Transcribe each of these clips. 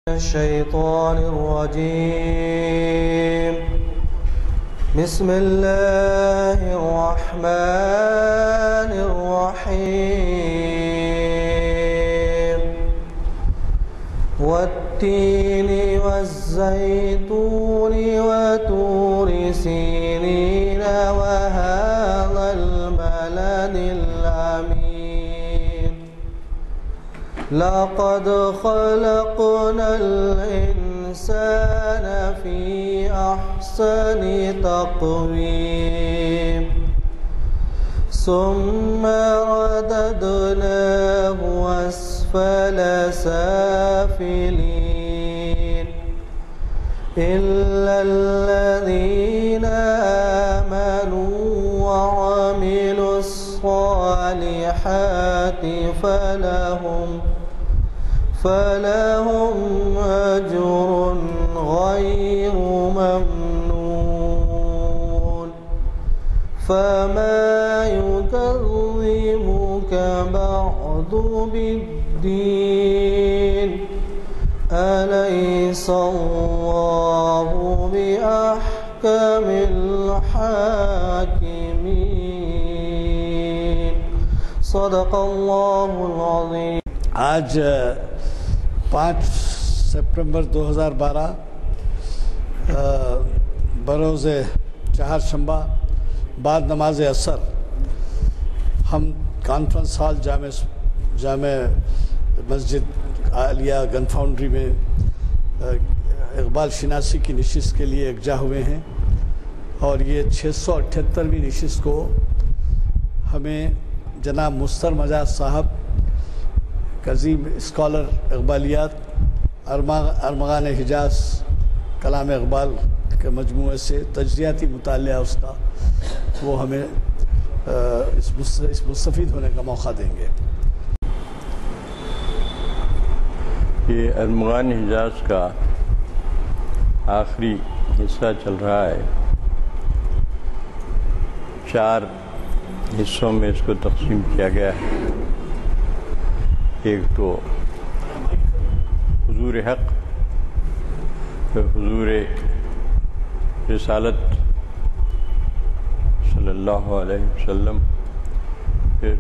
الشيطان الرجيم. بسم الله الرحمن الرحيم. والتين والزيتون وطور سينين وهذا البلد الأمين. لقد خلقنا الإنسان في أحسن تقويم ثم رددناه أسفل سافلين إلا الذين آمنوا وعملوا الصالحات فلهم أجر غير ممنون. فما يكذبك بعد بالدين أليس الله بأحكم الحاكمين. صدق الله العظيم. آج 5 سپٹمبر 2012 بروز چہارشنبہ بعد نماز عصر ہم کانفرنس ہال جامع مسجد عالیہ گن فاؤنڈری میں اقبال شناسی کی نشست کے لیے یکجا ہوئے ہیں، اور یہ 678ویں نشست کو ہمیں جناب مستر مجاز صاحب عظیم اسکالر اقبالیات ارمغان حجاز کلام اقبال کے مجموعے سے تجزیاتی مطالعہ اس کا وہ ہمیں اس مستفید ہونے کا موقع دیں گے. یہ ارمغان حجاز کا آخری حصہ چل رہا ہے. 4 حصوں میں اس کو تقسیم کیا گیا ہے. ایک تو حضور حق، پھر حضور رسالت صلی اللہ علیہ وسلم، پھر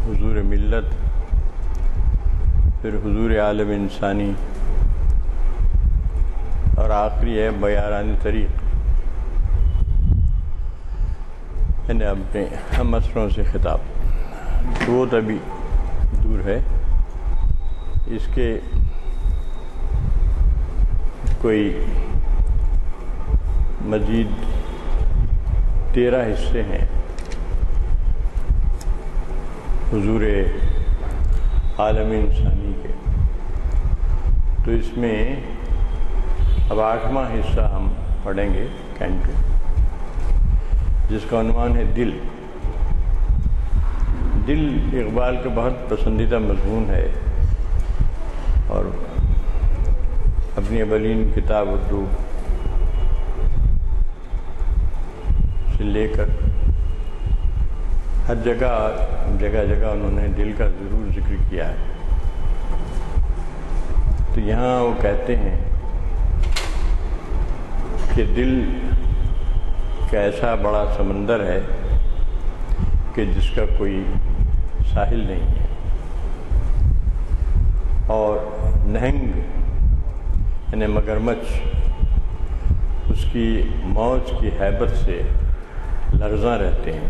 حضور ملت، پھر حضور عالم انسانی، اور آخری ہے بیاران طریق، یعنی اپنے ہم اثروں سے خطاب. وہ تو ابھی دور ہے. اس کے کوئی مزید 13 حصے ہیں. حضور عالم انسانی کے تو اس میں اب 8واں حصہ ہم پڑھیں گے کینٹو، جس کا عنوان ہے دل. دل اقبال کا بہت پسندیدہ مضمون ہے، اور اپنی اولین کتاب اردو سے لے کر ہر جگہ انہوں نے دل کا ضرور ذکر کیا ہے. تو یہاں وہ کہتے ہیں کہ دل کا ایسا بڑا سمندر ہے کہ جس کا کوئی ساحل نہیں ہے، اور نہنگ یعنی مگرمچھ اس کی موج کی ہیبت سے لرزاں رہتے ہیں.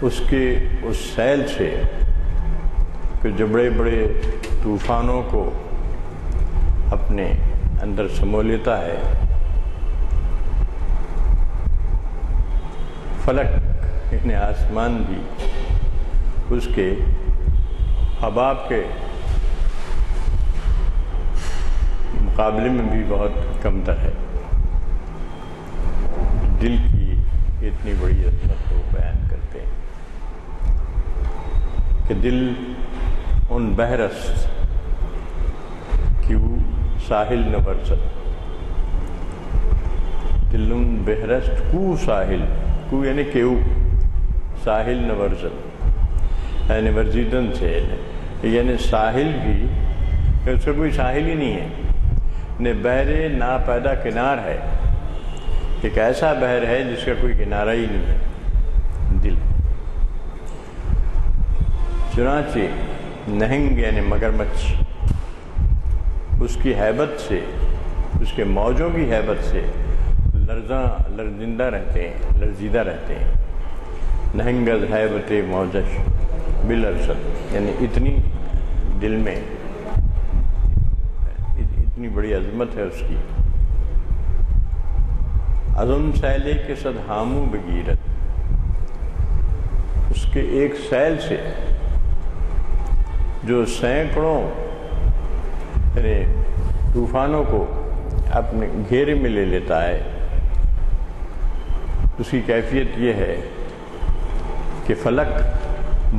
اس سیل سے کہ جو بڑے بڑے طوفانوں کو اپنے اندر سمو لیتا ہے، فلک یعنی آسمان بھی اس کے حباب کے مقابلے میں بھی بہت کم تر ہے. دل کی اتنی بڑی عظمت کو بیان کرتے ہیں کہ دل ان بحرست کیوں ساحل نہ برسد. دل ان بحرست کو ساحل، کو یعنی کیوں ساحل نہ برسد، یعنی ورزیدن سے، یعنی ساحل بھی اس کا کوئی ساحل ہی نہیں ہے، نہ بحر ناپیدا کنار ہے، ایک ایسا بحر ہے جس کا کوئی کنارہ ہی نہیں ہے، دل۔ چنانچہ نہنگ یعنی مگرمچھ اس کی ہیبت سے، اس کے موجوں کی ہیبت سے لرزیدہ رہتے ہیں۔ نہنگ از ہیبت موجش بالارصد، یعنی اتنی دل میں اتنی بڑی عظمت ہے اس کی۔ عظم سیلے کے صد ہاموں بگیرت، اس کے ایک سیل سے جو سینکڑوں یعنی طوفانوں کو اپنے گھیرے میں لے لیتا ہے، اس کی کیفیت یہ ہے کہ فلک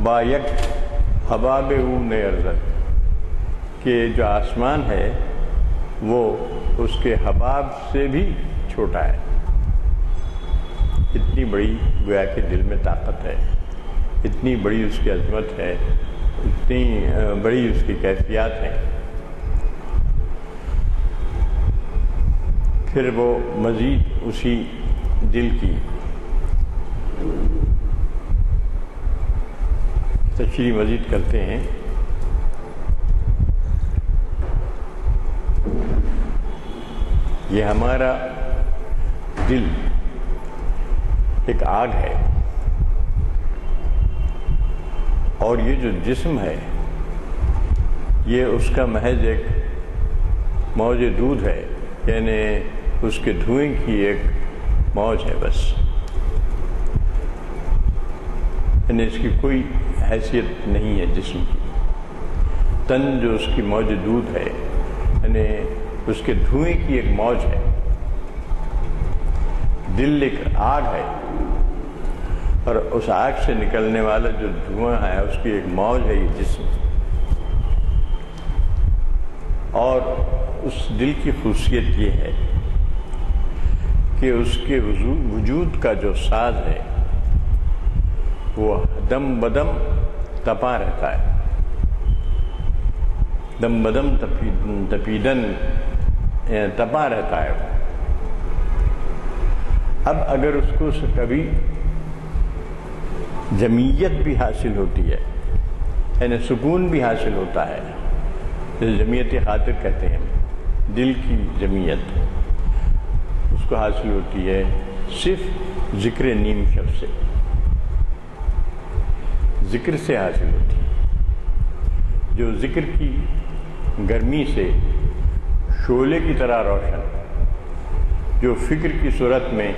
با یک حباب اون ارزد، کہ جو آسمان ہے وہ اس کے حباب سے بھی چھوٹا ہے۔ اتنی بڑی گویا کہ دل میں طاقت ہے، اتنی بڑی اس کی عظمت ہے، اتنی بڑی اس کی کیفیات ہیں۔ پھر وہ مزید اسی دل کی تشریح مزید کرتے ہیں۔ یہ ہمارا دل ایک آگ ہے، اور یہ جو جسم ہے یہ اس کا محض ایک موج دودھ ہے، یعنی اس کے دھوئیں کی ایک موج ہے بس، یعنی اس کی کوئی حیثیت نہیں ہے جسم کی۔ تن جو اس کی موج دودھ ہے، یعنی اس کے دھوئیں کی ایک موج ہے۔ دل ایک آگ ہے، اور اس آگ سے نکلنے والا جو دھواں ہے اس کی ایک موج ہے یہ جسم۔ اور اس دل کی خصوصیت یہ ہے کہ اس کے وجود کا جو ساز ہے وہ دم بدم تپا رہتا ہے، دم بدم تپیدن تپا رہتا ہے۔ اب اگر اس کو کبھی جمعیت بھی حاصل ہوتی ہے، یعنی سکون بھی حاصل ہوتا ہے، جیسے جمعیت خاطر کہتے ہیں، دل کی جمعیت اس کو حاصل ہوتی ہے صرف ذکر نیم شب سے، ذکر سے حاصل ہوتی ہے، جو ذکر کی گرمی سے شعلے کی طرح روشن، جو فکر کی صورت میں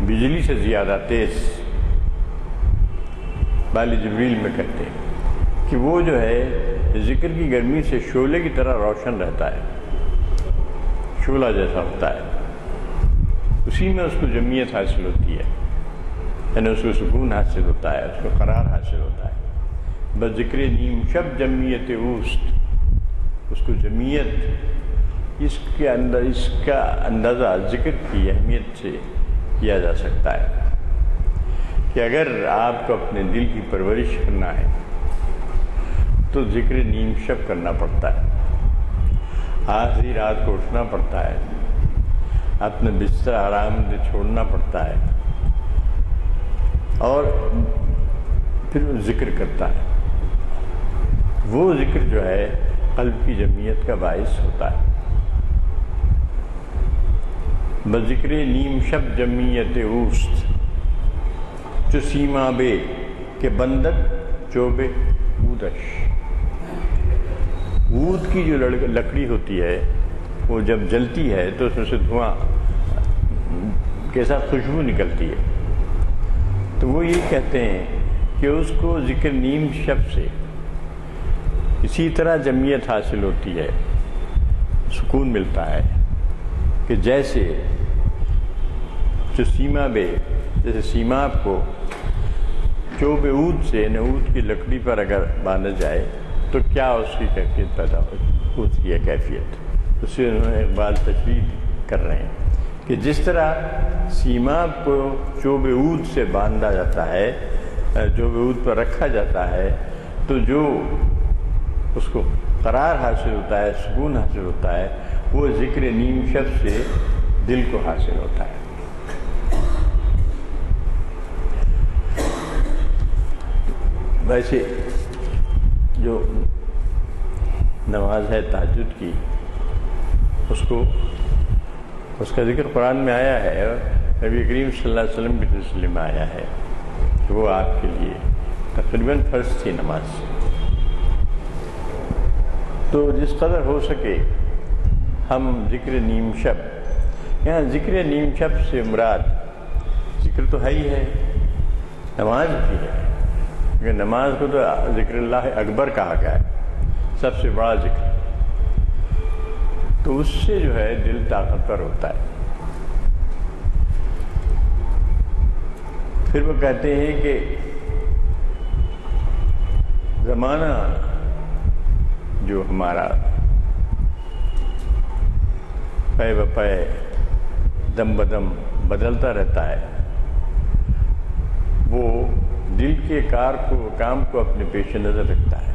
بجلی سے زیادہ تیز، بال جبریل میں کہتے ہیں کہ وہ جو ہے ذکر کی گرمی سے شعلے کی طرح روشن رہتا ہے، شعلہ جیسا ہوتا ہے، اسی میں اس کو جمعیت حاصل ہوتی ہے، یعنی اس کو سکون حاصل ہوتا ہے، اس کو قرار حاصل ہوتا ہے۔ بس ذکر نیم شب جمعیت اوست، اس کو جمعیت اس کا اندازہ ذکر کی اہمیت سے کیا جا سکتا ہے کہ اگر آپ کو اپنے دل کی پرورش کرنا ہے تو ذکر نیم شب کرنا پڑتا ہے، آخری رات کو اٹھنا پڑتا ہے، اپنے بستر آرام سے چھوڑنا پڑتا ہے، اور پھر ذکر کرتا ہے۔ وہ ذکر جو ہے قلب کی جمعیت کا باعث ہوتا ہے۔ بذکر نیم شب جمعیت اوست، چو سیما بے کہ بندد چوبے اودش، اود کی جو لکڑی ہوتی ہے وہ جب جلتی ہے تو اس میں سے دھواں کے ساتھ خوشبو نکلتی ہے، تو وہ یہ کہتے ہیں کہ اس کو ذکر نیم شب سے اسی طرح جمعیت حاصل ہوتی ہے، سکون ملتا ہے کہ جیسے جو سیما بے، جیسے سیماب کو چوب عود سے، یعنی عود کی لکڑی پر اگر باندھا جائے تو کیا اس کی کیفیت پیدا ہوتی ہے، کیفیت اس سے انہوں نے اقبال تشریح کر رہے ہیں کہ جس طرح سیماب کو چوب عود سے باندھا جاتا ہے، چوب عود پر رکھا جاتا ہے، تو جو اس کو قرار حاصل ہوتا ہے، سکون حاصل ہوتا ہے، وہ ذکر نیم شب سے دل کو حاصل ہوتا ہے۔ ویسے جو نماز ہے تہجد کی، اس کا ذکر قرآن میں آیا ہے، اور نبی کریم صلی اللہ علیہ وسلم کے سلسلے میں آیا ہے کہ وہ آپ کے لیے تقریباً فرض تھی نماز۔ تو جس قدر ہو سکے ہم ذکر نیم شب، یہاں ذکر نیم شب سے مراد ذکر تو ہے ہی ہے، نماز بھی ہے، کیونکہ نماز کو تو ذکر اللہ اکبر کہا گیا ہے، سب سے بڑا ذکر، تو اس سے جو ہے دل طاقتور ہوتا ہے۔ پھر وہ کہتے ہیں کہ زمانہ جو ہمارا پے بپے دم بدم بدلتا رہتا ہے، وہ دل کے کام کو اپنے پیش نظر رکھتا ہے،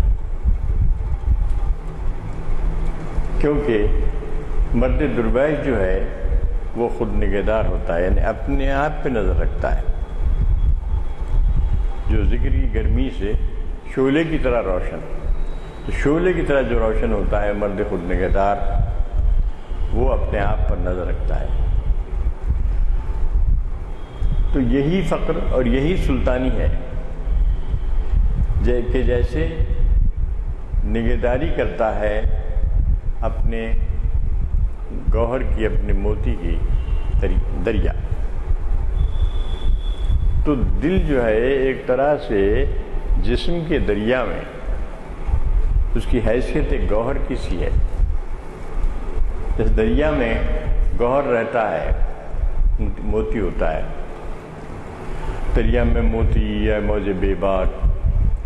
کیونکہ مرد درویش جو ہے وہ خود نگہدار ہوتا ہے، یعنی اپنے آپ پہ نظر رکھتا ہے، جو ذکر کی گرمی سے شعلے کی طرح روشن، تو شعلے کی طرح جو روشن ہوتا ہے مرد خود نگہدار، وہ اپنے آپ پر نظر رکھتا ہے۔ تو یہی فقر اور یہی سلطانی ہے کہ جیسے نگہداری کرتا ہے اپنے گوہر کی، اپنے موتی کی دریا، تو دل جو ہے ایک طرح سے جسم کے دریا میں اس کی حیثیت ایک گوہر کی سی ہے۔ جس دریا میں گوہر رہتا ہے، موتی ہوتا ہے، دریا میں موتی یا موج بے بات،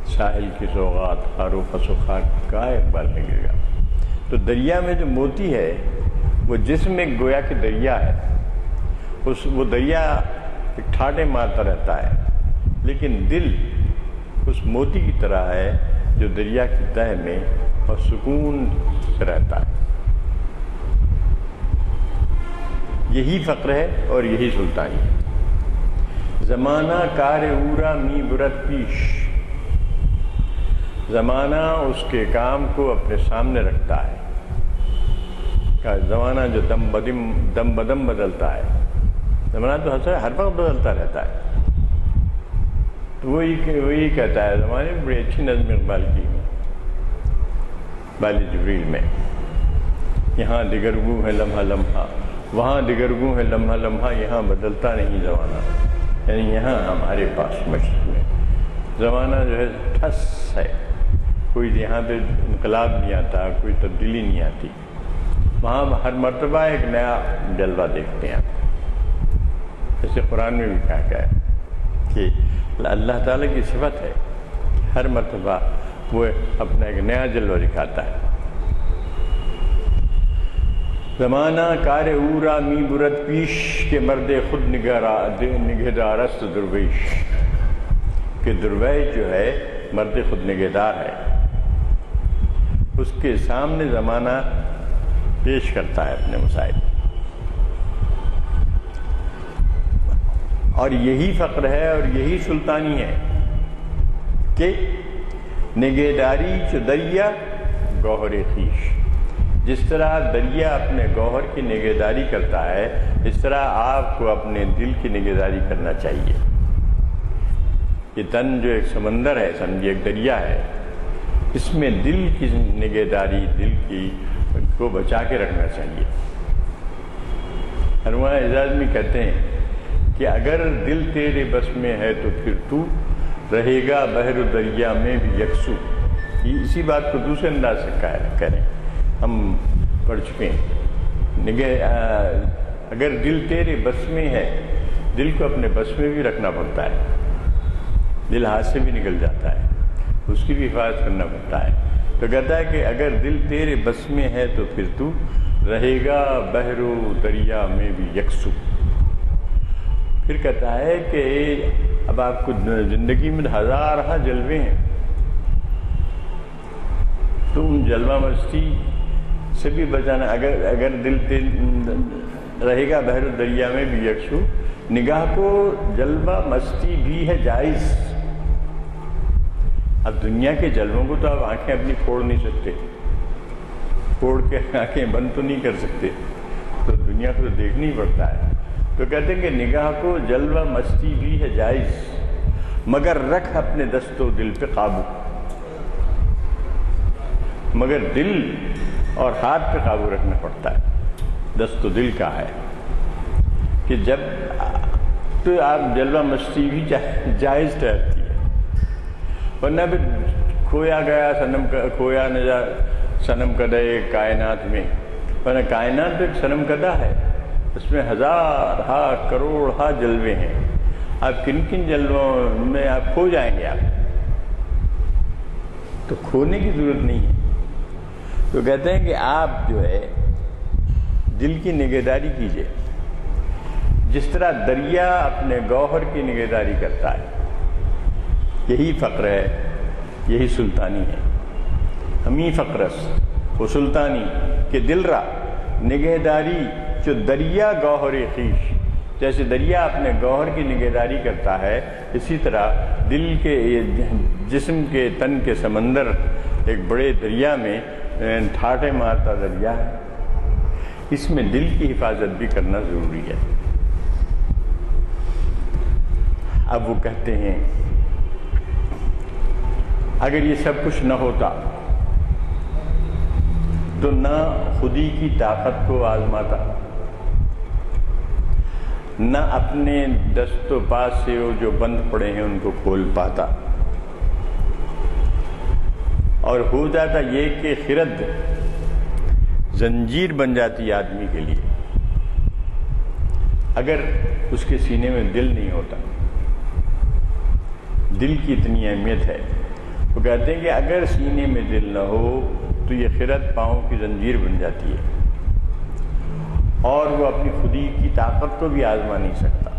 ساحل کی سوغات، خارو خس و خاک کا اقبال لگے گا۔ تو دریا میں جو موتی ہے وہ جسم ایک گویا کہ دریا ہے، وہ دریا ایک ٹھاٹے مارتا رہتا ہے، لیکن دل اس موتی کی طرح ہے جو دریا کی تہہ میں اور سکون سے رہتا ہے۔ یہی فقر ہے اور یہی سلطانی ہے۔ زمانہ کار اورا می برت پیش، زمانہ اس کے کام کو اپنے سامنے رکھتا ہے، زمانہ جو دم بدم بدلتا ہے، زمانہ تو ہر وقت بدلتا رہتا ہے، تو وہی کہتا ہے، زمانے میں بڑی اچھی نظم اقبال کی بال جبریل میں، یہاں دگرگوں ہے لمحہ لمحہ، وہاں دگرگوں ہے لمحہ لمحہ، یہاں بدلتا نہیں زمانہ، یعنی یہاں ہمارے پاس مشرق میں زمانہ جو ہے ٹھس ہے، کوئی یہاں پہ انقلاب نہیں آتا، کوئی تبدیلی نہیں آتی، وہاں ہر مرتبہ ایک نیا جلوہ دیکھتے ہیں۔ جیسے قرآن میں بھی کہا گیا ہے کہ اللہ تعالیٰ کی صفت ہے، ہر مرتبہ وہ اپنا ایک نیا جلوہ دکھاتا ہے۔ زمانہ کار اورا می برت پیش، کے مرد خود نگہدار است درویش، کہ درویش جو ہے مرد خود نگہدار ہے، اس کے سامنے زمانہ پیش کرتا ہے اپنے مسائل، اور یہی فقر ہے اور یہی سلطانی ہے کہ نگہداری چو دریا گوہر خویش، جس طرح دریا اپنے گوہر کی نگہداری کرتا ہے، اس طرح آپ کو اپنے دل کی نگہداری کرنا چاہیے۔ یہ تن جو ایک سمندر ہے، سمجھیے ایک دریا ہے، اس میں دل کی نگہداری، دل کی کو بچا کے رکھنا چاہیے۔ علماء اعزاز میں کہتے ہیں کہ اگر دل تیرے بس میں ہے تو پھر تو رہے گا بحر دریا میں بھی یکسو۔ اسی بات کو دوسرے انداز سے کریں، ہم پڑھ چکے ہیں، اگر دل تیرے بس میں ہے، دل کو اپنے بس میں بھی رکھنا پڑتا ہے، دل ہاتھ سے بھی نکل جاتا ہے، اس کی بھی حفاظت کرنا پڑتا ہے۔ تو کہتا ہے کہ اگر دل تیرے بس میں ہے تو پھر تو رہے گا بحر دریا میں بھی یکسو۔ پھر کہتا ہے کہ اب آپ کو زندگی میں ہزارہ جلوے ہیں، تو ان جلوہ مستی سے بھی بچانا. اگر دل رہے گا بحر دریا میں بھی یکسو، نگاہ کو جلوہ مستی بھی ہے جائز. اب دنیا کے جلووں کو تو آپ آنکھیں اپنی پھوڑ نہیں سکتے، پھوڑ کے آنکھیں بند تو نہیں کر سکتے، تو دنیا کو تو دیکھنا ہی پڑتا ہے. تو کہتے ہیں کہ نگاہ کو جلوہ مستی بھی ہے جائز، مگر رکھ اپنے دست و دل پہ قابو. مگر دل اور ہاتھ پہ قابو رکھنا پڑتا ہے. دست و دل کا ہے کہ جب تو آپ جلوہ مستی بھی جائز ٹھہرتی ہے، ورنہ پھر کھویا گیا کھویا نہ صنم کدہ ایک کائنات میں، ورنہ کائنات تو ایک صنم کدہ ہے، اس میں ہزار ہا کروڑ ہا جلوے ہیں. آپ کن کن جلووں میں آپ کھو جائیں گے. آپ تو کھونے کی ضرورت نہیں ہے. تو کہتے ہیں کہ آپ جو ہے دل کی نگہداری کیجئے جس طرح دریا اپنے گوہر کی نگہداری کرتا ہے. یہی فقر ہے، یہی سلطانی ہے. ہمیں فقرس وہ سلطانی کہ دل را نگہداری جو دریا گوہر خویش. جیسے دریا اپنے گوہر کی نگہداری کرتا ہے، اسی طرح دل کے جسم کے تن کے سمندر ایک بڑے دریا میں ٹھاٹھے مارتا دریا ہے. اس میں دل کی حفاظت بھی کرنا ضروری ہے. اب وہ کہتے ہیں اگر یہ سب کچھ نہ ہوتا تو نہ خودی کی طاقت کو آزماتا، نہ اپنے دست و پا سے وہ جو بند پڑے ہیں ان کو کھول پاتا، اور ہو جاتا یہ کہ خرد زنجیر بن جاتی آدمی کے لیے اگر اس کے سینے میں دل نہیں ہوتا. دل کی اتنی اہمیت ہے. وہ کہتے ہیں کہ اگر سینے میں دل نہ ہو تو یہ خرد پاؤں کی زنجیر بن جاتی ہے اور وہ اپنی خودی کی طاقت کو بھی آزما نہیں سکتا،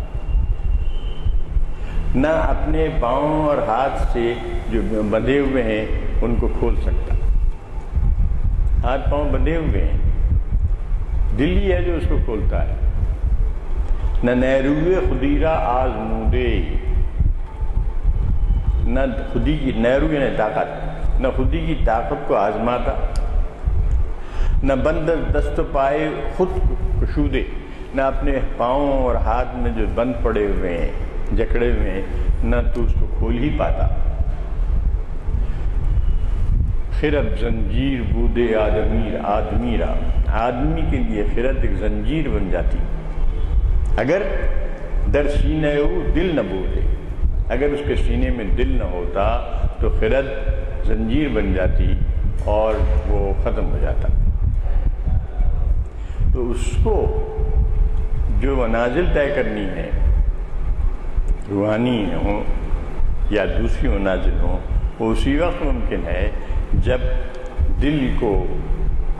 نہ اپنے پاؤں اور ہاتھ سے جو بندھے ہوئے ہیں ان کو کھول سکتا. ہاتھ پاؤں بندھے ہوئے ہیں، دل ہی ہے جو اس کو کھولتا ہے. نہ نیروے خدیرہ آزمودے، نہ خودی کی نیرو یعنی طاقت، نہ خودی کی طاقت کو آزماتا، نہ بند دست پائے خود کشودے، نہ اپنے پاؤں اور ہاتھ میں جو بند پڑے ہوئے ہیں جکڑے ہوئے ہیں نہ تو اس کو کھول ہی پاتا. خرد زنجیر بودے آدمیرا، آدمی کے لیے خرد ایک زنجیر بن جاتی اگر در سینہ دل نہ بودے. اگر اس کے سینے میں دل نہ ہوتا تو خرد زنجیر بن جاتی اور وہ ختم ہو جاتا. تو اس کو جو منازل طے کرنی ہے، روحانی ہوں یا دوسری منازل ہوں، وہ اسی وقت ممکن ہے جب دل کو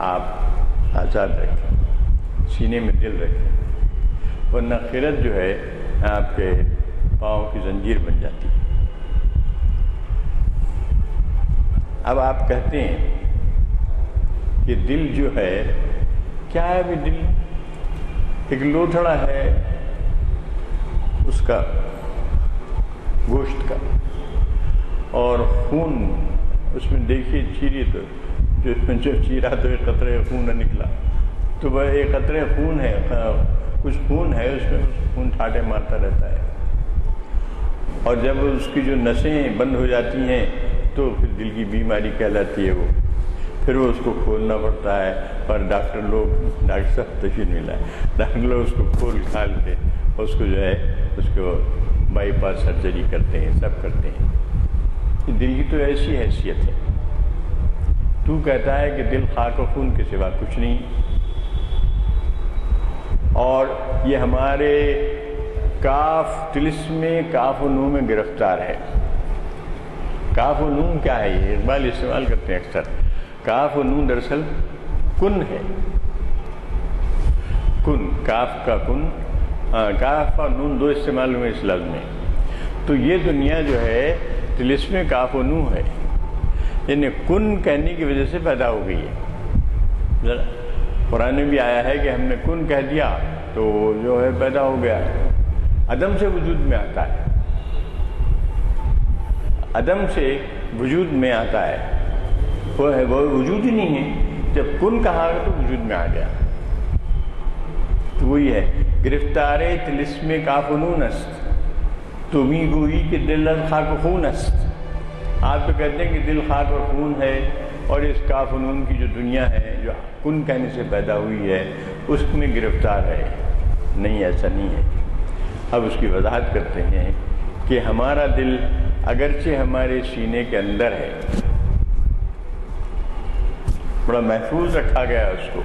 آپ آزاد رکھیں، سینے میں دل رکھیں، ورنہ خرد جو ہے آپ کے پاؤں کی زنجیر بن جاتی ہے. اب آپ کہتے ہیں کہ دل جو ہے کیا ہے؟ بھی دل ایک لوتھڑا ہے اس کا گوشت کا، اور خون اس میں دیکھیے چیری تو جو چیرا تو ایک قطرے خون نہ نکلا، تو وہ ایک قطرے خون ہے، کچھ خون ہے اس میں، خون ٹھاٹے مارتا رہتا ہے. اور جب اس کی جو نسیں بند ہو جاتی ہیں تو پھر دل کی بیماری کہلاتی ہے. وہ پھر وہ اس کو کھولنا پڑتا ہے، اور ڈاکٹر صاحب تشریف ملا ہے، ڈاکٹر لوگ اس کو کھول کھال کے اس کو جو ہے اس کو بائی پاس سرجری کرتے ہیں، سب کرتے ہیں. دل کی تو ایسی حیثیت ہے. تو کہتا ہے کہ دل خاک و خون کے سوا کچھ نہیں، اور یہ ہمارے کاف طلسم کاف و نون میں گرفتار ہے. کاف و نون کیا ہے؟ یہ اقبال استعمال کرتے ہیں اکثر. کاف و نون دراصل کن ہے. کن، کاف کا کن، کاف اور نون دو استعمال ہوئے اس لفظ میں. تو یہ دنیا جو ہے طلسم کاف و نون ہے، یعنی کن کہنے کی وجہ سے پیدا ہو گئی ہے. قرآن میں بھی آیا ہے کہ ہم نے کن کہہ دیا تو جو ہے پیدا ہو گیا. عدم سے وجود میں آتا ہے، عدم سے وجود میں آتا ہے، وہ وجود ہی نہیں ہے. جب کن کہا تو وجود میں آ گیا. تو وہی ہے گرفتار طلسم کاف و نون است، تمہیں گوئی کہ دل از خاک و خون است. آپ تو کہتے ہیں کہ دل خاک اور خون ہے، اور اس کاف و نون کی جو دنیا ہے جو کن کہنے سے پیدا ہوئی ہے اس میں گرفتار ہے. نہیں، ایسا نہیں ہے. اب اس کی وضاحت کرتے ہیں کہ ہمارا دل اگرچہ ہمارے سینے کے اندر ہے، بڑا محفوظ رکھا گیا ہے اس کو.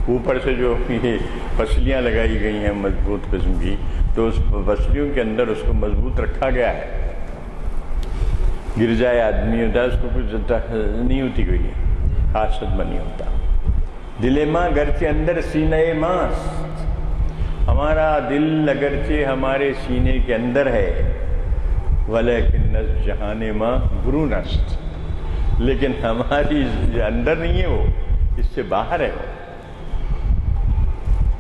اوپر سے جو یہ پسلیاں لگائی گئی ہیں مضبوط قسم کی، تو اس پسلیوں کے اندر اس کو مضبوط رکھا گیا ہے. گر جائے آدمی ہوتا ہے، اس کو کچھ نہیں ہوتی، کوئی خاص صدمہ نہیں ہوتا. دل ماں گرچہ اندر سینہ ماست، ہمارا دل اگرچہ ہمارے سینے کے اندر ہے، ولیکن نز جہان ماں برون است، لیکن ہماری اندر نہیں ہے، وہ اس سے باہر ہے.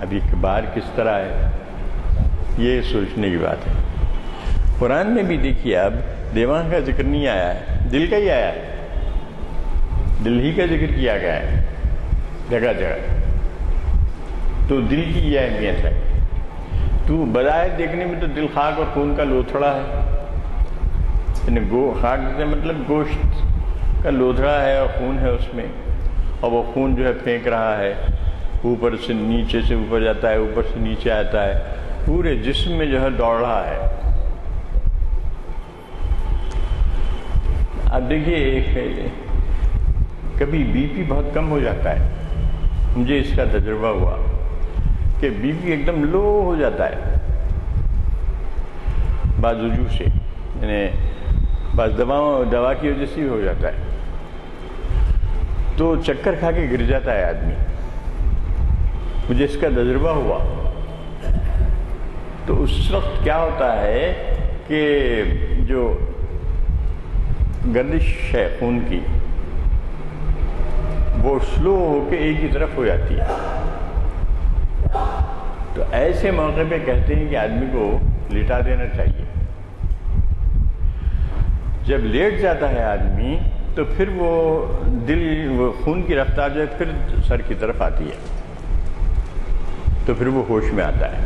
ابھی باہر کس طرح ہے یہ سوچنے کی بات ہے. قرآن میں بھی دیکھیے اب دماغ کا ذکر نہیں آیا ہے، دل کا ہی آیا ہے. دل ہی کا ذکر کیا گیا ہے جگہ جگہ. تو دل کی یہ اہمیت ہے. تو بظاہر دیکھنے میں تو دل خاک اور خون کا لوتھڑا ہے، یعنی خاک سے مطلب گوشت کا لوتھڑا ہے اور خون ہے اس میں، اور وہ خون جو ہے پھینک رہا ہے، اوپر سے نیچے سے اوپر جاتا ہے، اوپر سے نیچے آتا ہے، پورے جسم میں جو ہے دوڑ رہا ہے. اب دیکھیے کبھی بی پی بہت کم ہو جاتا ہے. مجھے اس کا تجربہ ہوا کہ بی پی ایک دم لو ہو جاتا ہے بعض وجوہ سے، یعنی بعض دوا کی وجہ سے ہو جاتا ہے. تو چکر کھا کے گر جاتا ہے آدمی. مجھے اس کا تجربہ ہوا. تو اس وقت کیا ہوتا ہے کہ جو گردش ہے خون کی وہ سلو ہو کے ایک ہی طرف ہو جاتی ہے. تو ایسے موقع پہ کہتے ہیں کہ آدمی کو لٹا دینا چاہیے. جب لیٹ جاتا ہے آدمی تو پھر وہ وہ خون کی رفتار جو ہے پھر سر کی طرف آتی ہے، تو پھر وہ ہوش میں آتا ہے.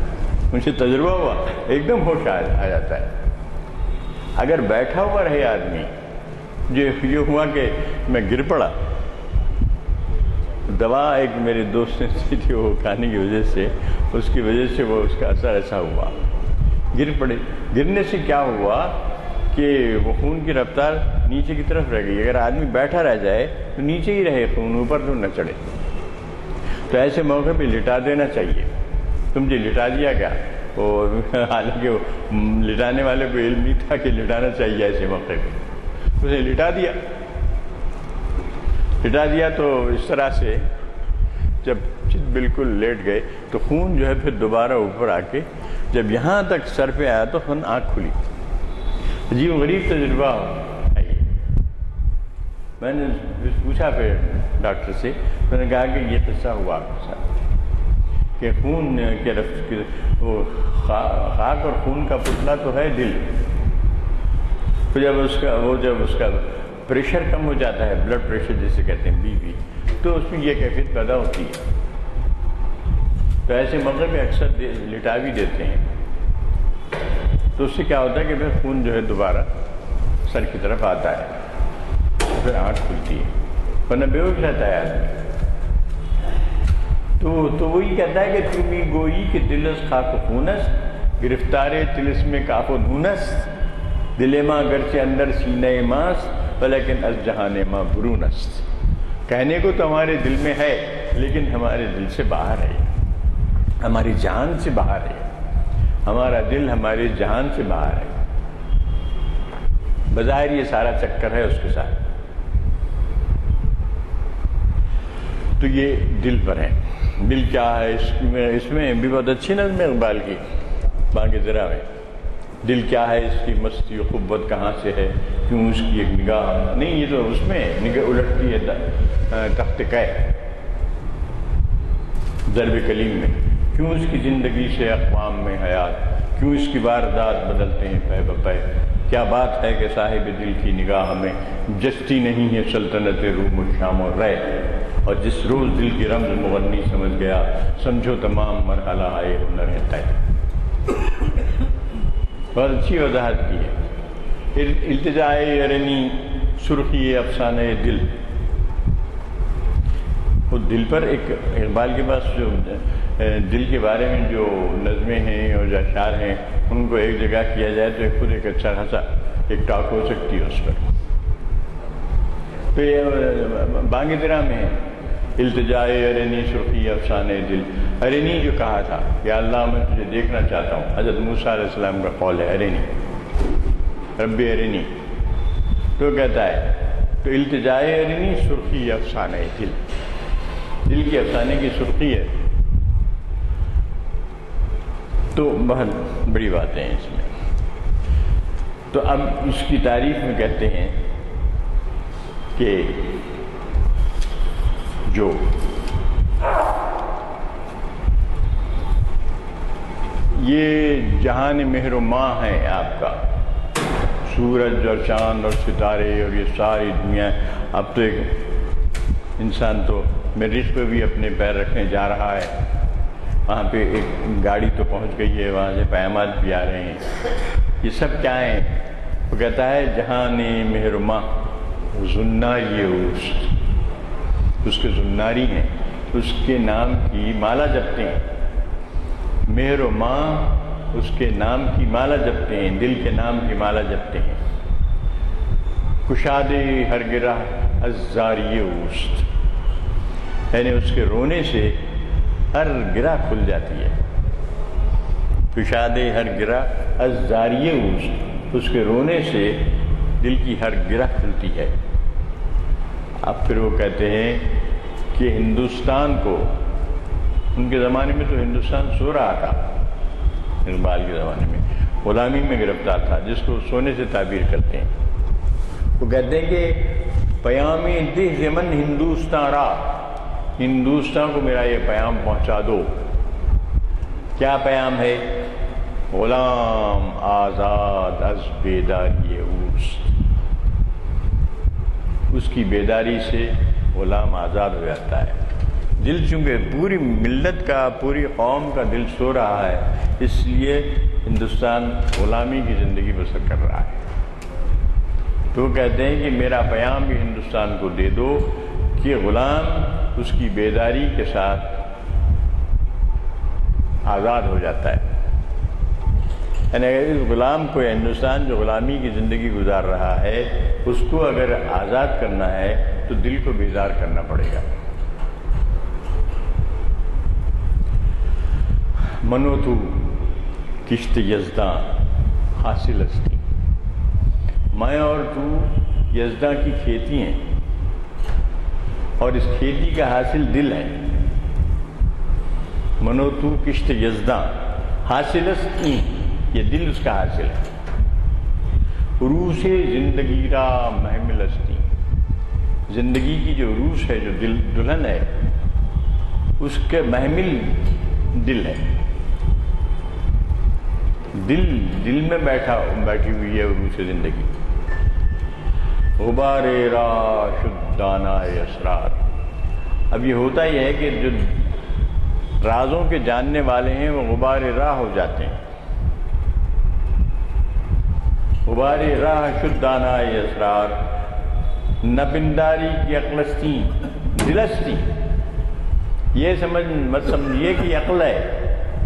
مجھے تجربہ ہوا، ایک دم ہوش آ جاتا ہے. اگر بیٹھا ہوا رہے آدمی، جو یہ ہوا کہ میں گر پڑا، دوا ایک میرے دوست نے دی تھی، وہ کھانے کی وجہ سے، اس کی وجہ سے وہ اس کا اثر ایسا ہوا، گر پڑے. گرنے سے کیا ہوا کہ وہ خون کی رفتار نیچے کی طرف رہ گئی. اگر آدمی بیٹھا رہ جائے تو نیچے ہی رہے خون، اوپر تو نہ چڑھے. تو ایسے موقع پہ لٹا دینا چاہیے. تم جی لٹا دیا کیا؟ حالانکہ لٹانے والے کو علم نہیں تھا کہ لٹانا چاہیے ایسے موقع پہ. اس نے لٹا دیا تو اس طرح سے جب بالکل لیٹ گئے تو خون جو ہے پھر دوبارہ اوپر آ کے جب یہاں تک سر پہ آیا تو خون آنکھ کھلی. عجیب غریب تجربہ ہے یہ. میں نے پوچھا پھر ڈاکٹر سے، میں نے کہا کہ یہ قصہ ہوا آپ کے ساتھ کہ خون کے وہ خاک اور خون کا پتلا تو ہے دل. تو جب اس کا پریشر کم ہو جاتا ہے، بلڈ پریشر جسے کہتے ہیں بی، تو اس میں یہ کیفیت پیدا ہوتی ہے. تو ایسے موقع پہ اکثر لٹا بھی دیتے ہیں. تو اس سے کیا ہوتا ہے کہ پھر خون جو ہے دوبارہ سر کی طرف آتا ہے، پھر آنکھ کھلتی ہے، ورنہ بے ہوش رہتا ہے آدمی. تو وہی کہتا ہے کہ تمی گوئی کہ دل از خاک و خون است، گرفتار طلسم کاف و نون است، دل ماں گرچہ اندر سینہ ماست ولیکن از جہان ماں برون است. کہنے کو تو ہمارے دل میں ہے لیکن ہمارے دل سے باہر ہے، ہماری جان سے باہر ہے. ہمارا دل ہمارے جہان سے باہر ہے. بظاہر یہ سارا چکر ہے اس کے ساتھ. تو یہ دل پر ہے. دل کیا ہے؟ اس میں بھی بہت اچھی نظم ہے اقبال کی بانگ ذرا میں. دل کیا ہے، اس کی مستی و قوت کہاں سے ہے، کیوں اس کی ایک نگاہ نہیں، یہ تو اس میں نگاہ الٹتی ہے تخت قے ضرب کلیم میں، کیوں اس کی زندگی سے اقوام میں حیات، کیوں اس کی واردات بدلتے ہیں پے بپے، کیا بات ہے کہ صاحب دل کی نگاہ میں جستی نہیں ہے سلطنت روم و شام و رے، اور جس روز دل کی رمز مغنی سمجھ گیا، سمجھو تمام مرحلہ آئے ہنر ہے طے۔ بہت اچھی وضاحت کی ہے۔ التجائے ارنی سرخی افسانہ دل، وہ دل پر ایک اقبال کے پاس جو دل کے بارے میں جو نظمیں ہیں اور جو اشعار ہیں ان کو ایک جگہ کیا جائے تو خود ایک اچھا خاصا ایک ٹاک ہو سکتی ہے اس پر۔ تو یہ بانگ درا میں التجائے ارنی سرخی افسانہ دل، ارنی جو کہا تھا یا اللہ میں تجھے دیکھنا چاہتا ہوں، حضرت موسیٰ علیہ السلام کا قول ہے ارنی، رب ارنی، تو کہتا ہے تو التجائے ارنی سرخی افسانہ دل، دل کی افسانے کی سرخی ہے، تو بہت بڑی باتیں ہیں اس میں۔ تو اب اس کی تعریف میں کہتے ہیں کہ جو یہ جہان مہر و ماہ ہے آپ کا، سورج اور چاند اور ستارے اور یہ ساری دنیا، اب تو ایک انسان تو مریخ پہ بھی اپنے پیر رکھنے جا رہا ہے، وہاں پہ ایک گاڑی تو پہنچ گئی ہے، وہاں سے پیغامات بھی آ رہے ہیں، یہ سب کیا ہیں؟ وہ کہتا ہے جہان مہر و ماہ زناری اوست، اس کے زناری ہیں، اس کے نام کی مالا جپتے ہیں، مہر و ماہ اس کے نام کی مالا جپتے ہیں، دل کے نام کی مالا جپتے ہیں، کشاد ہر گرہ الزاری اوست، یعنی اس کے رونے سے ہر گرہ کھل جاتی ہے، کشاد ہر گرہ الزاری اوست، اس کے رونے سے دل کی ہر گرہ کھلتی ہے۔ اب پھر وہ کہتے ہیں کہ ہندوستان کو، ان کے زمانے میں تو ہندوستان سو رہا تھا، اقبال کے زمانے میں غلامی میں گرفتار تھا، جس کو سونے سے تعبیر کرتے ہیں۔ وہ کہتے ہیں کہ پیامی دہ زمن ہندوستان را، ہندوستان کو میرا یہ پیام پہنچا دو۔ کیا پیام ہے؟ غلام آزاد از بیداری اوست، اس کی بیداری سے غلام آزاد ہو جاتا ہے۔ دل چونکہ پوری ملت کا، پوری قوم کا دل سو رہا ہے، اس لیے ہندوستان غلامی کی زندگی بسر کر رہا ہے۔ تو کہتے ہیں کہ میرا پیام بھی ہندوستان کو دے دو کہ غلام اس کی بیداری کے ساتھ آزاد ہو جاتا ہے، یعنی اگر اس غلام کو، یا ہندوستان جو غلامی کی زندگی گزار رہا ہے، اس کو اگر آزاد کرنا ہے تو دل کو بیدار کرنا پڑے گا۔ منو تو کشت یزداں حاصل استی، میں اور تو یزداں کی کھیتی ہیں، اور اس کھیتی کا حاصل دل ہے۔ منو تو کشت یزداں حاصل استی، یہ دل اس کا حاصل ہے۔ عروس زندگی را محمل استی، زندگی کی جو عروس ہے، جو دلہن ہے، اس کے محمل دل ہے، دل میں بیٹھی ہوئی ہے عروس زندگی۔ غبار راہ شد دانائے اسرار، اب یہ ہوتا ہی ہے کہ جو رازوں کے جاننے والے ہیں وہ غبار راہ ہو جاتے ہیں۔ غبار راہ شد دانائے اسرار، نپنداری کی عقلستی دلستی، یہ مت سمجھیے کہ عقل ہے،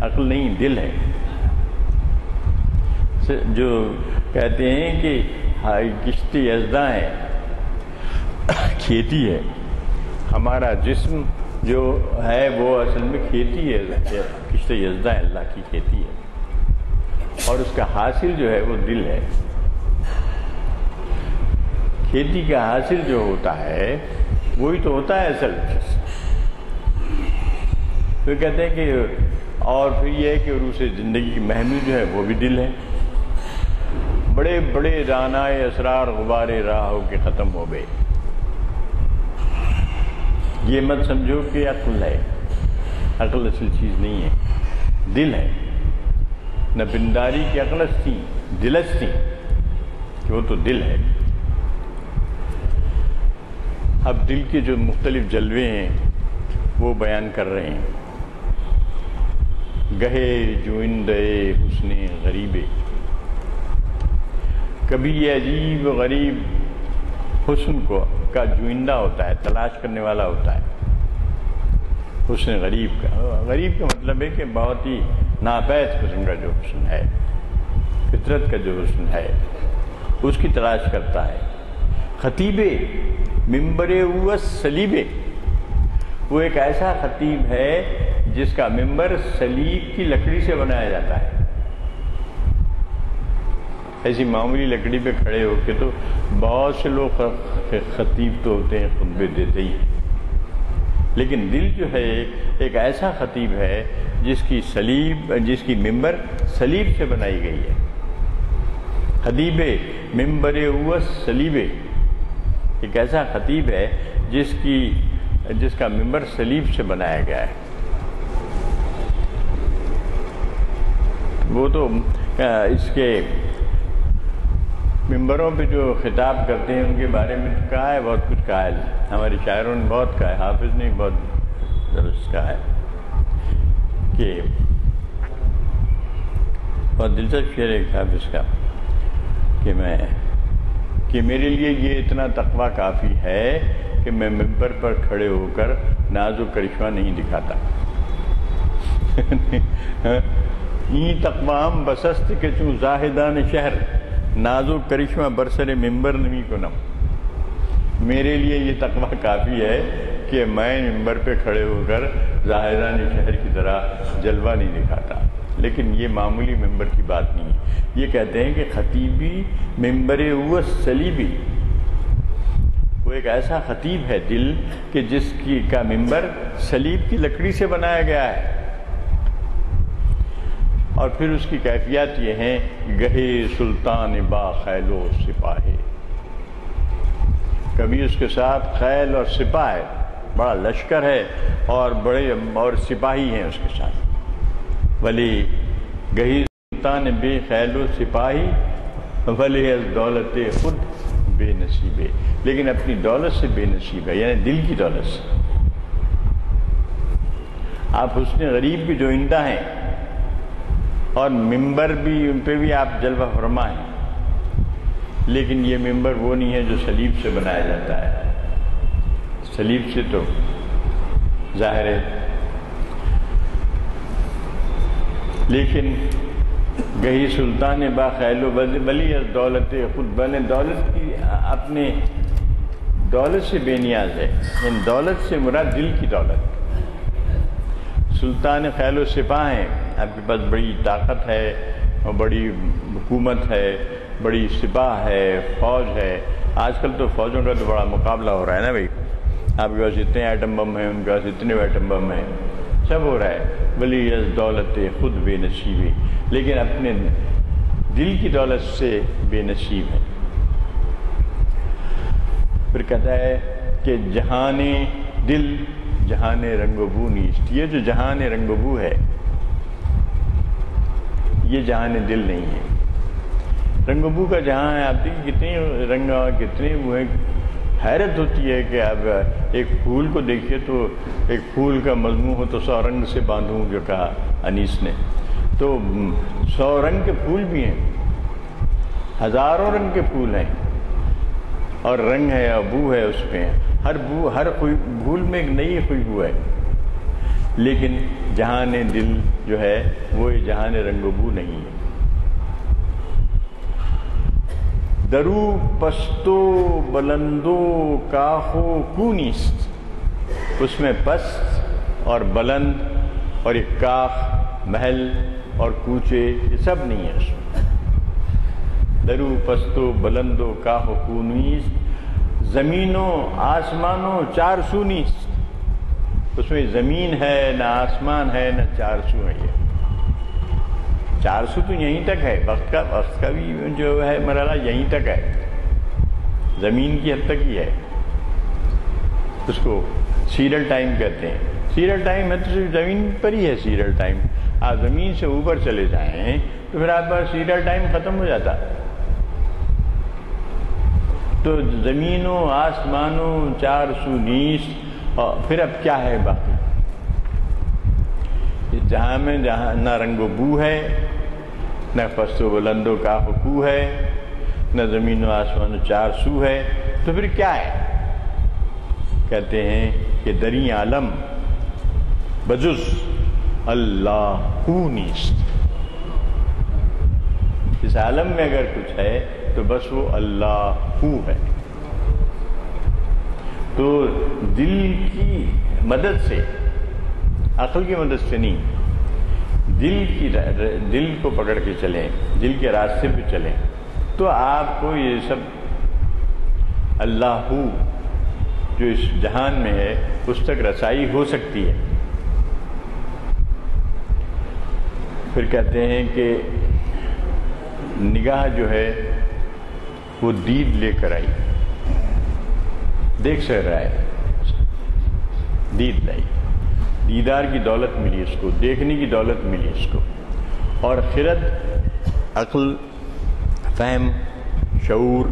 عقل نہیں، دل ہے۔ جو کہتے ہیں کہ کشت یزداں ہے، کھیتی ہے، ہمارا جسم جو ہے وہ اصل میں کھیتی ہے، کشت یزداں اللہ کی کھیتی ہے، اور اس کا حاصل جو ہے وہ دل ہے۔ کھیتی کا حاصل جو ہوتا ہے وہی تو ہوتا ہے اصل۔ تو کہتے ہیں کہ اور پھر یہ ہے کہ عروس زندگی کی محمل جو ہے وہ بھی دل ہے۔ بڑے بڑے دانائے اسرار غبارے راہو کے ختم ہو گئے۔ یہ مت سمجھو کہ عقل ہے، عقل اصل چیز نہیں ہے، دل ہے۔ نہ بنداری کی عقلس تھی، دلس تھی، کہ وہ تو دل ہے۔ اب دل کے جو مختلف جلوے ہیں وہ بیان کر رہے ہیں۔ گہے جوئندے حسن غریبے، کبھی یہ عجیب و غریب حسن کا جوئندہ ہوتا ہے، تلاش کرنے والا ہوتا ہے، حسن غریب کا۔ غریب کا مطلب ہے کہ بہت ہی ناپید قسم کا جو حسن ہے، فطرت کا جو حسن ہے، اس کی تلاش کرتا ہے۔ خطیبے ممبر اوس سلیبے، وہ ایک ایسا خطیب ہے جس کا ممبر سلیب کی لکڑی سے بنایا جاتا ہے۔ ایسی معمولی لکڑی پہ کھڑے ہو کے تو بہت سے لوگ خطیب تو ہوتے ہیں، خطبے دیتے ہی، لیکن دل جو ہے ایک ایسا خطیب ہے جس کی ممبر سلیب سے بنائی گئی ہے۔ خطیب ممبر اوس سلیبے، ایک ایسا خطیب ہے جس کا ممبر سلیب سے بنایا گیا ہے۔ وہ تو اس کے ممبروں پہ جو خطاب کرتے ہیں ان کے بارے میں کہا ہے، بہت کچھ کہا ہے، ہمارے شاعروں نے بہت کہا ہے، حافظ نے بہت درست کہا ہے کہ بہت دلچسپ شعر ہے حافظ کا کہ میرے لیے یہ اتنا تقویٰ کافی ہے کہ میں ممبر پر کھڑے ہو کر ناز و کرشمہ نہیں دکھاتا۔ این تقوام بسست کہ چوں زاہدان شہر، ناز و کرشمہ برسر ممبر نمی کنم۔ میرے لیے یہ تقویٰ کافی ہے کہ میں ممبر پہ کھڑے ہو کر زاہدان شہر کی طرح جلوہ نہیں دکھاتا۔ لیکن یہ معمولی ممبر کی بات نہیں ہے، یہ کہتے ہیں کہ خطیبی ممبر اوس سلیبی، وہ ایک ایسا خطیب ہے دل کہ جس کا ممبر سلیب کی لکڑی سے بنایا گیا ہے۔ اور پھر اس کی کیفیت یہ ہے، گہے سلطان با خیل و سپاہی، کبھی اس کے ساتھ خیل اور سپاہ ہے، بڑا لشکر ہے اور سپاہی ہیں اس کے ساتھ۔ ولی گہی سلطان بے خیل و سپاہی، ولی از دولت خود بے نصیبے، لیکن اپنی دولت سے بے نصیب ہے، یعنی دل کی دولت سے۔ آپ حسن غریب بھی جوئندہ ہیں اور ممبر بھی، ان پہ بھی آپ جلوہ فرما ہیں، لیکن یہ ممبر وہ نہیں ہے جو سلیب سے بنایا جاتا ہے۔ سلیب سے تو ظاہر ہے، لیکن گہی سلطان با خیل و ولی از دولت خود، بنے دولت کی اپنے دولت سے بے نیاز ہے، ان دولت سے مراد دل کی دولت۔ سلطان خیل و سپاہ ہیں، آپ کے پاس بڑی طاقت ہے اور بڑی حکومت ہے، بڑی سپاہ ہے، فوج ہے۔ آج کل تو فوجوں کا تو بڑا مقابلہ ہو رہا ہے نا بھائی، آپ کے پاس اتنے ایٹم بم ہیں، ان کے پاس اتنے ایٹم بم ہیں، سب ہو رہا ہے۔ ولی از دولت خود بے نصیبی، لیکن اپنے دل کی دولت سے بے نصیب ہے۔ پھر کہتا ہے کہ جہان دل جہان رنگ و بو نیست، یہ جو جہان رنگ و بو ہے یہ جہان دل نہیں ہے۔ رنگ و بو کا جہاں ہے، آپ دیکھیں کتنے رنگ اور کتنے وہ ہیں، حیرت ہوتی ہے کہ آپ ایک پھول کو دیکھیے تو ایک پھول کا مضمون ہو تو 100 رنگ سے باندھوں، جو کہا انیس نے، تو 100 رنگ کے پھول بھی ہیں، ہزاروں رنگ کے پھول ہیں، اور رنگ ہے اور بو ہے اس میں، ہر پھول میں ایک نئی خوشبو ہے، لیکن جہان دل جو ہے وہ جہان رنگ و بو نہیں ہے۔ درو پستو بلندو کاخو کو نیست، اس میں پست اور بلند اور ایک کاخ، محل اور کوچے، یہ سب نہیں ہے اس میں۔ درو پستو بلندو کاخو کو نیست، زمینوں آسمانوں چار سو نیست، اس میں زمین ہے نہ آسمان ہے نہ چار سو ہے، 400 تو یہیں تک ہے، وقت کا بھی جو ہے مرحلہ یہیں تک ہے، زمین کی حد تک ہی ہے. اس کو سیریل ٹائم کہتے ہیں. سیریل ٹائم ہے تو صرف زمین پر ہی ہے سیریل ٹائم. آپ زمین سے اوپر چلے جائیں تو پھر آپ کا سیریل ٹائم ختم ہو جاتا. تو زمینوں آسمانوں 400 نیس، اور پھر اب کیا ہے باقی؟ جہاں میں جہاں نہ رنگ و بو ہے، نہ پست و بلند و کاف و کو ہے، نہ زمین و آسمان و 400 ہے، تو پھر کیا ہے؟ کہتے ہیں کہ دری عالم بجز اللہ نیست. اس عالم میں اگر کچھ ہے تو بس وہ اللہ ہے. تو دل کی مدد سے، عقل کی مدد سے نہیں، دل کو پکڑ کے چلیں، دل کے راستے پہ چلیں، تو آپ کو یہ سب اللہ جو اس جہان میں ہے اس تک رسائی ہو سکتی ہے. پھر کہتے ہیں کہ نگاہ جو ہے وہ دید لے کر آئی، دیکھ سک رہا ہے، دید لائی، دیدار کی دولت ملی اس کو، دیکھنے کی دولت ملی اس کو. اور خرد، عقل، فہم، شعور،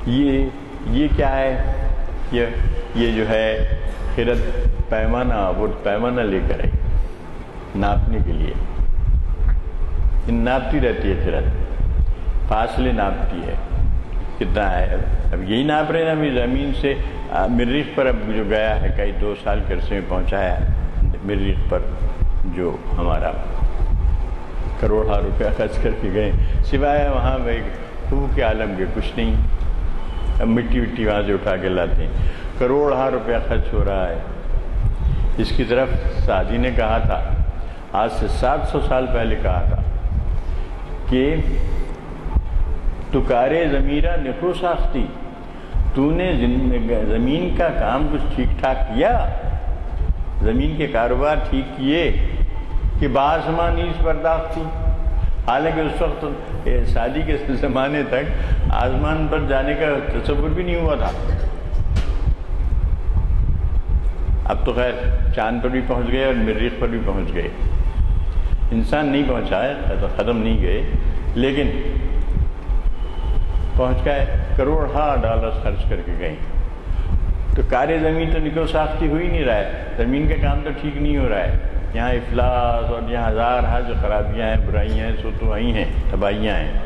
یہ کیا ہے؟ یہ جو ہے خرد پیمانہ، وہ پیمانہ لے کر آئی ناپنے کے لیے. ناپتی رہتی ہے خرد، فاصلے ناپتی ہے کتنا ہے. اب یہی ناپ رہے ہیں ابھی زمین سے مریخ پر، اب جو گیا ہے کئی 2 سال کے عرصے میں پہنچا ہے مریخ پر، جو ہمارا کروڑا روپیہ خرچ کر کے گئے، سوائے وہاں خوب کے عالم کے کچھ نہیں. اب مٹی وہاں سے اٹھا کے لاتے ہیں. کروڑا روپیہ خرچ ہو رہا ہے. اس کی طرف سعدی نے کہا تھا، آج سے 700 سال پہلے کہا تھا کہ تو کارے ضمیرہ نکو ساختی، تو نے زمین کا کام کچھ ٹھیک ٹھاک کیا، زمین کے کاروبار ٹھیک کیے کہ بآسمان نیز پرداخت تھی. حالانکہ اس وقت شادی کے زمانے تک آسمان پر جانے کا تصور بھی نہیں ہوا تھا. اب تو خیر چاند پر بھی پہنچ گئے اور مریخ پر بھی پہنچ گئے. انسان نہیں پہنچا ہے، ختم نہیں گئے، لیکن پہنچ گئے، کروڑا ڈالر خرچ کر کے گئے. تو کارے زمین تو نکو ساختی ہو ہی نہیں رہا ہے، زمین کا کام تو ٹھیک نہیں ہو رہا ہے. یہاں افلاس اور یہاں ہزار جو خرابیاں ہیں، برائیاں ہیں، سو تو وہیں ہیں، تباہیاں ہیں.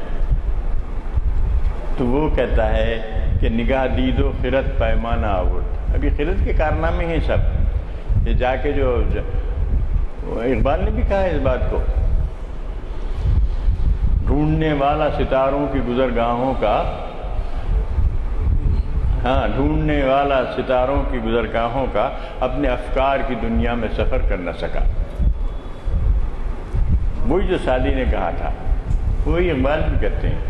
تو وہ کہتا ہے کہ نگاہ دید و خرد پیمانہ آورد. ابھی خرد کے کارنامے ہیں سب. یہ جا کے جو اقبال نے بھی کہا ہے اس بات کو، ڈھونڈنے والا ستاروں کی گزرگاہوں کا، ڈھونڈنے والا ستاروں کی گزرگاہوں کا اپنے افکار کی دنیا میں سفر کر نہ سکا. وہی جو سعدی نے کہا تھا وہی اقبال بھی کہتے ہیں.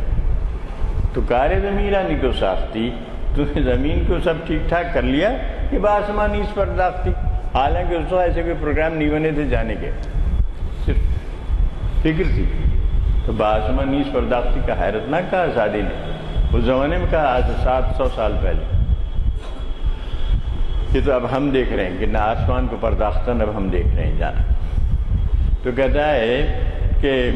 تو کارے ضمیرہ نکو ساختی، تو نے زمین کو سب ٹھیک ٹھاک کر لیا کہ بآسمان نیز پرداختی. حالانکہ اس وقت ایسے کوئی پروگرام نہیں بنے تھے جانے کے، صرف فکر تھی. تو بآسمان نیز پرداختی کا حیرت نہ کہا سعدی نے، اس زمانے میں کہا آج 700 سال پہلے. یہ تو اب ہم دیکھ رہے ہیں کہ نہ آسمان کو پرداختن اب ہم دیکھ رہے ہیں جانا. تو کہتا ہے کہ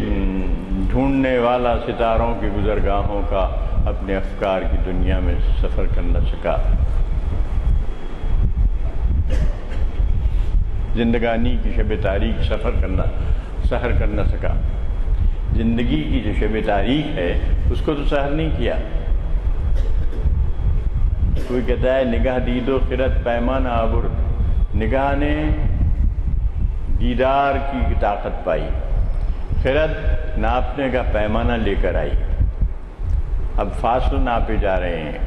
ڈھونڈنے والا ستاروں کی گزرگاہوں کا اپنے افکار کی دنیا میں سفر کر نہ سکا. زندگانی کی شب تاریخ سحر کر نہ سکا. زندگی کی جو شب تاریخ ہے اس کو تو سحر نہیں کیا. کوئی کہتا ہے نگاہ دید و خرد پیمانہ آورد. نگاہ نے دیدار کی طاقت پائی، خرد ناپنے کا پیمانہ لے کر آئی. اب فاصلہ ناپے جا رہے ہیں،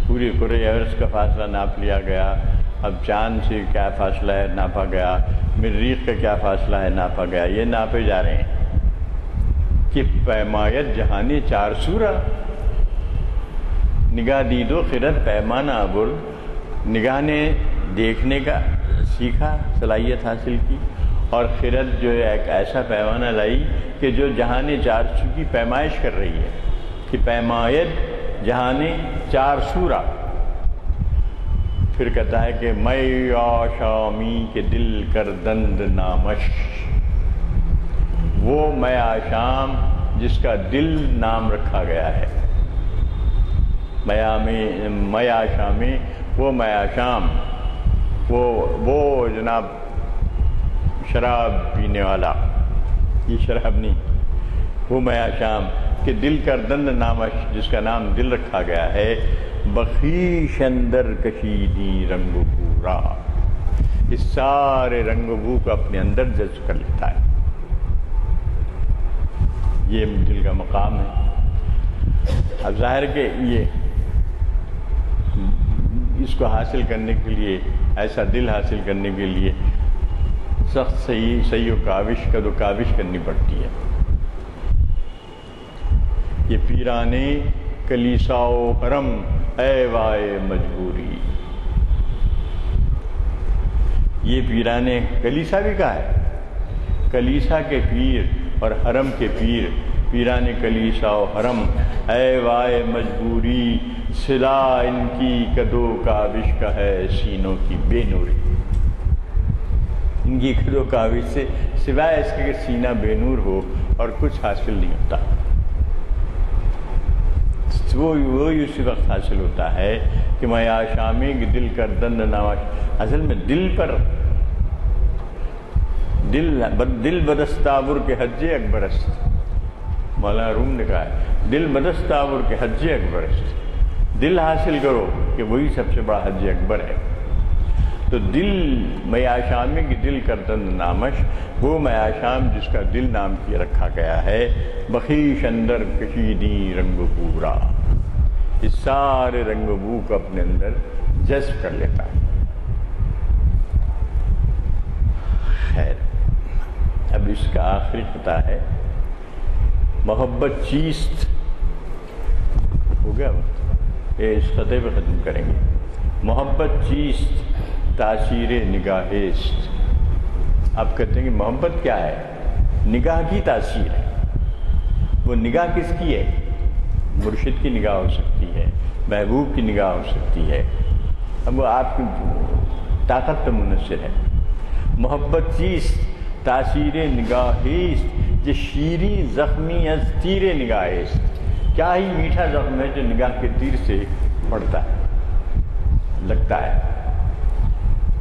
پوری کرۂ ارض کا فاصلہ ناپ لیا گیا. اب چاند سے کیا فاصلہ ہے ناپا گیا، مریخ کا کیا فاصلہ ہے ناپا گیا. یہ ناپے جا رہے ہیں کہ پیمایت جہانے 4 سورہ. نگاہ دید و خرد پیمانہ آورد. نگاہ نے دیکھنے کا سیکھا، صلاحیت حاصل کی، اور خرد جو ہے ایک ایسا پیمانہ لائی کہ جو جہان چارسو کی پیمائش کر رہی ہے کہ پیمائد جہان چارسورا. پھر کہتا ہے کہ میں آشامی کے دل کر دند نامش، وہ میں آشام جس کا دل نام رکھا گیا ہے. میں آشامی وہ میں آشام، وہ جناب شراب پینے والا، یہ شراب نہیں، وہ میں آشام کہ دل کر دند نامش جس کا نام دل رکھا گیا ہے. بخیش اندر کشیدی رنگ پورا، اس سارے رنگ بو کو اپنے اندر جذب کر لیتا ہے. یہ دل کا مقام ہے. اب ظاہر کہ یہ اس کو حاصل کرنے کے لیے، ایسا دل حاصل کرنے کے لیے سخت صحیح و کاوش کا کاوش کرنی پڑتی ہے. یہ پیرانے کلیسا و حرم اے وائے مجبوری، یہ پیرانے کلیسا بھی کہا ہے، کلیسا کے پیر اور حرم کے پیر، پیرانے کلیسا و حرم اے وائے مجبوری، صدا ان کی کدو کاوش کا ہے سینوں کی بے نوری. ان کی کدو کاوش سے سوائے اس کے کہ سینہ بے نور ہو اور کچھ حاصل نہیں ہوتا. وہ اسی وقت حاصل ہوتا ہے کہ میں آشامی کی دل کر دند نامش. اصل میں دل پر دل بدستابر کے حج اکبر است، مولانا روم نے کہا ہے دل بدستابر کے حج اکبر است. دل حاصل کرو کہ وہی سب سے بڑا حج اکبر ہے. تو دل میں آشامی کی دل کر دند نامش، وہ میں آشام جس کا دل نام کیا رکھا گیا ہے. بخیش اندر کشیدی رنگ پورا، اس سارے رنگ بو کو اپنے اندر جذب کر لیتا ہے. خیر، اب اس کا آخری خطہ ہے محبت چیست. ہو گیا وقت، اس خطے پہ ختم کریں گے. محبت چیست تاثیر نگاہست. آپ کہتے ہیں کہ محبت کیا ہے؟ نگاہ کی تاثیر ہے. وہ نگاہ کس کی ہے؟ مرشد کی نگاہ ہو سکتی ہے، محبوب کی نگاہ ہو سکتی ہے. اب وہ آپ کی طاقت پر منحصر ہے. محبت چیست تاثیر نگاہست، جو شیریں زخمی از تیر نگاہست. کیا ہی میٹھا زخم ہے جو نگاہ کے تیر سے پڑتا ہے، لگتا ہے.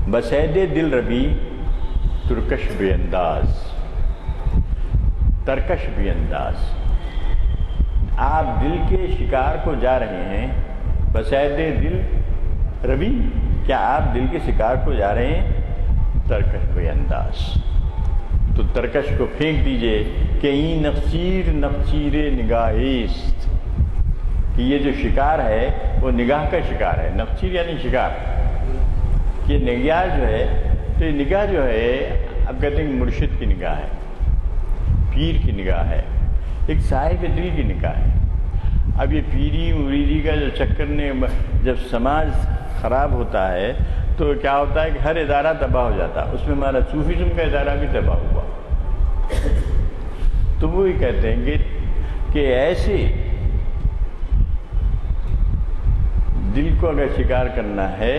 بسید دل ربی ترکش بے انداز، ترکش بے انداز. آپ دل کے شکار کو جا رہے ہیں. بسید دل ربی، کیا آپ دل کے شکار کو جا رہے ہیں؟ ترکش بے انداز. تو ترکش کو پھینک دیجئے کہ این نقصیر نقصیر نگاہست، کہ یہ جو شکار ہے وہ نگاہ کا شکار ہے. نقصیر یعنی شکار. کہ نگاہ جو ہے، تو یہ نگاہ جو ہے اب کہتے ہیں کہ مرشد کی نگاہ ہے، پیر کی نگاہ ہے، ایک صاحب دل کی نگاہ ہے. اب یہ پیری مریدی کا جو چکر نے جب سماج خراب ہوتا ہے تو کیا ہوتا ہے کہ ہر ادارہ تباہ ہو جاتا. اس میں ہمارا صوفیزم کا ادارہ بھی تباہ ہوا. تو وہی کہتے ہیں کہ ایسے دل کو اگر شکار کرنا ہے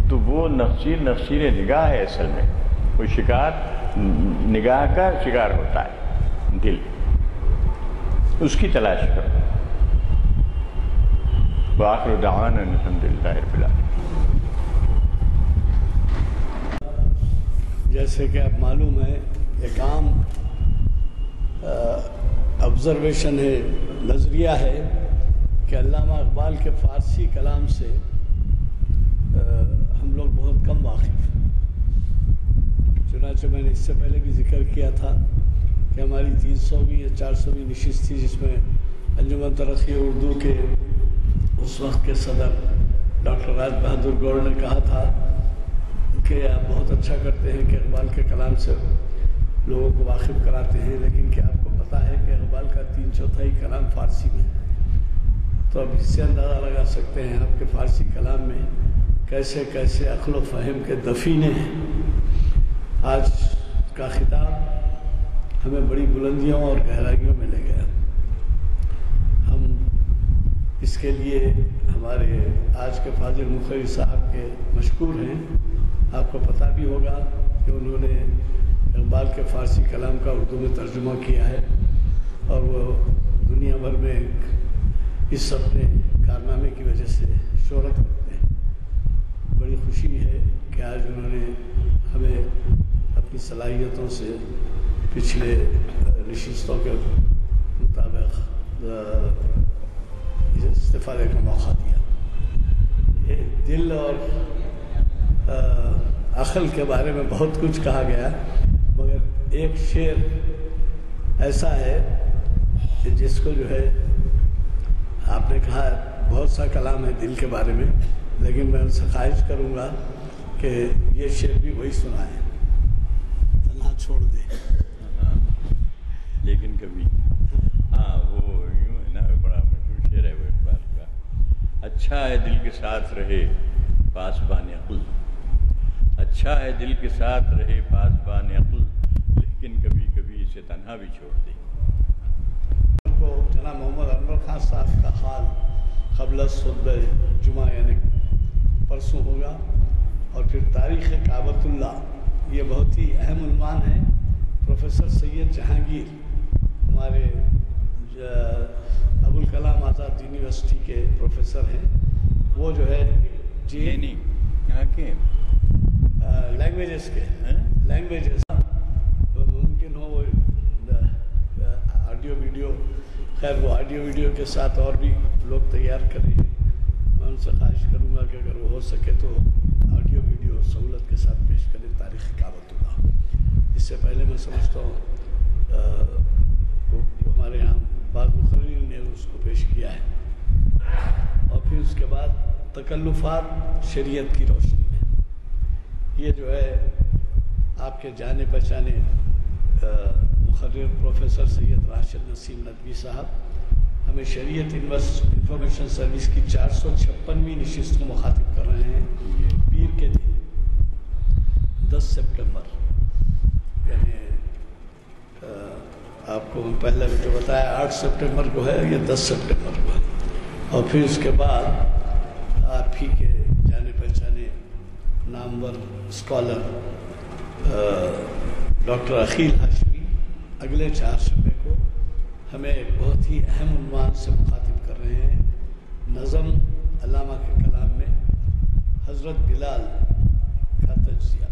تو وہ نقصیر نگاہ ہے. اصل میں وہ شکار نگاہ کا شکار ہوتا ہے دل، اس کی تلاش کرو. وآخر دعوانا الحمدللہ رب العالمین. جیسے کہ اب معلوم ہے ایک عام آبزرویشن ہے، نظریہ ہے کہ علامہ اقبال کے فارسی کلام سے ہم لوگ بہت کم واقف ہیں. چنانچہ میں نے اس سے پہلے بھی ذکر کیا تھا کہ ہماری 300ویں یا 400ویں نشست تھی جس میں انجمن ترقی اردو کے اس وقت کے صدر ڈاکٹر راج بہادر گوڑ نے کہا تھا کہ آپ بہت اچھا کرتے ہیں کہ اقبال کے کلام سے لوگوں کو واقف کراتے ہیں، لیکن کیا آپ کو پتہ ہے کہ اقبال کا 3/4 کلام فارسی میں. تو اب اس سے اندازہ لگا سکتے ہیں آپ کے فارسی کلام میں کیسے کیسے عقل و فہم کے دفینے ہیں. آج کا ہمیں بڑی بلندیوں اور گہرائیوں میں لے گیا. ہم اس کے لیے ہمارے آج کے فاضل مقری صاحب کے مشکور ہیں. آپ کو پتہ بھی ہوگا کہ انہوں نے اقبال کے فارسی کلام کا اردو میں ترجمہ کیا ہے اور وہ دنیا بھر میں اس اپنے کارنامے کی وجہ سے شہرت رکھتے ہیں. بڑی خوشی ہے کہ آج انہوں نے ہمیں اپنی صلاحیتوں سے پچھلے نشستوں کے مطابق استفادے کا موقع دیا. یہ دل اور عقل کے بارے میں بہت کچھ کہا گیا، مگر ایک شعر ایسا ہے کہ جس کو جو ہے آپ نے کہا بہت سا کلام ہے دل کے بارے میں، لیکن میں ان سے خواہش کروں گا کہ یہ شعر بھی وہی سنائیں. تنہا چھوڑ دے لیکن کبھی وہ یوں ہے نا، بڑا مشہور شعر ہے وہ اقبال کا. اچھا ہے دل کے ساتھ رہے پاسبان عقل، اچھا ہے دل کے ساتھ رہے پاسبان عقل، لیکن کبھی کبھی اسے تنہا بھی چھوڑ دے. کو جناب محمد انور خان صاحب کا حال قبل خطبہ جمعہ یعنی پرسوں ہوگا، اور پھر تاریخ کعبۃ اللہ، یہ بہت ہی اہم عنوان ہے. پروفیسر سید جہانگیر ہمارے ابوالکلام آزاد یونیورسٹی کے پروفیسر ہیں. وہ جو ہے یہاں کے لینگویجز کے لینگویجز ممکن ہو وہ آڈیو ویڈیو، خیر وہ آڈیو ویڈیو کے ساتھ اور بھی لوگ تیار کریں. میں ان سے خواہش کروں گا کہ اگر وہ ہو سکے تو آڈیو ویڈیو سہولت کے ساتھ پیش کریں تاریخ کعبۃ اللہ. اس سے پہلے میں سمجھتا ہوں ہمارے یہاں بعض مقررین نے اس کو پیش کیا ہے. اور پھر اس کے بعد تکلفات شریعت کی روشنی میں، یہ جو ہے آپ کے جانے پہچانے مقرر پروفیسر سید راشد نسیم ندوی صاحب ہمیں شریعت انفارمیشن سروس کی 456ویں نشست کو مخاطب کر رہے ہیں پیر کے دن 10 سپٹمبر. یعنی آپ کو پہلے جو بتایا 8 سپٹمبر کو ہے، یہ 10 سپٹمبر کو ہے. اور پھر اس کے بعد آپ ہی کے جانے پہچانے نامور اسکالر ڈاکٹر عقیل ہاشمی اگلے 4 شنبے کو ہمیں ایک بہت ہی اہم عنوان سے مخاطب کر رہے ہیں. نظم علامہ کے کلام میں حضرت بلال کا تجزیہ.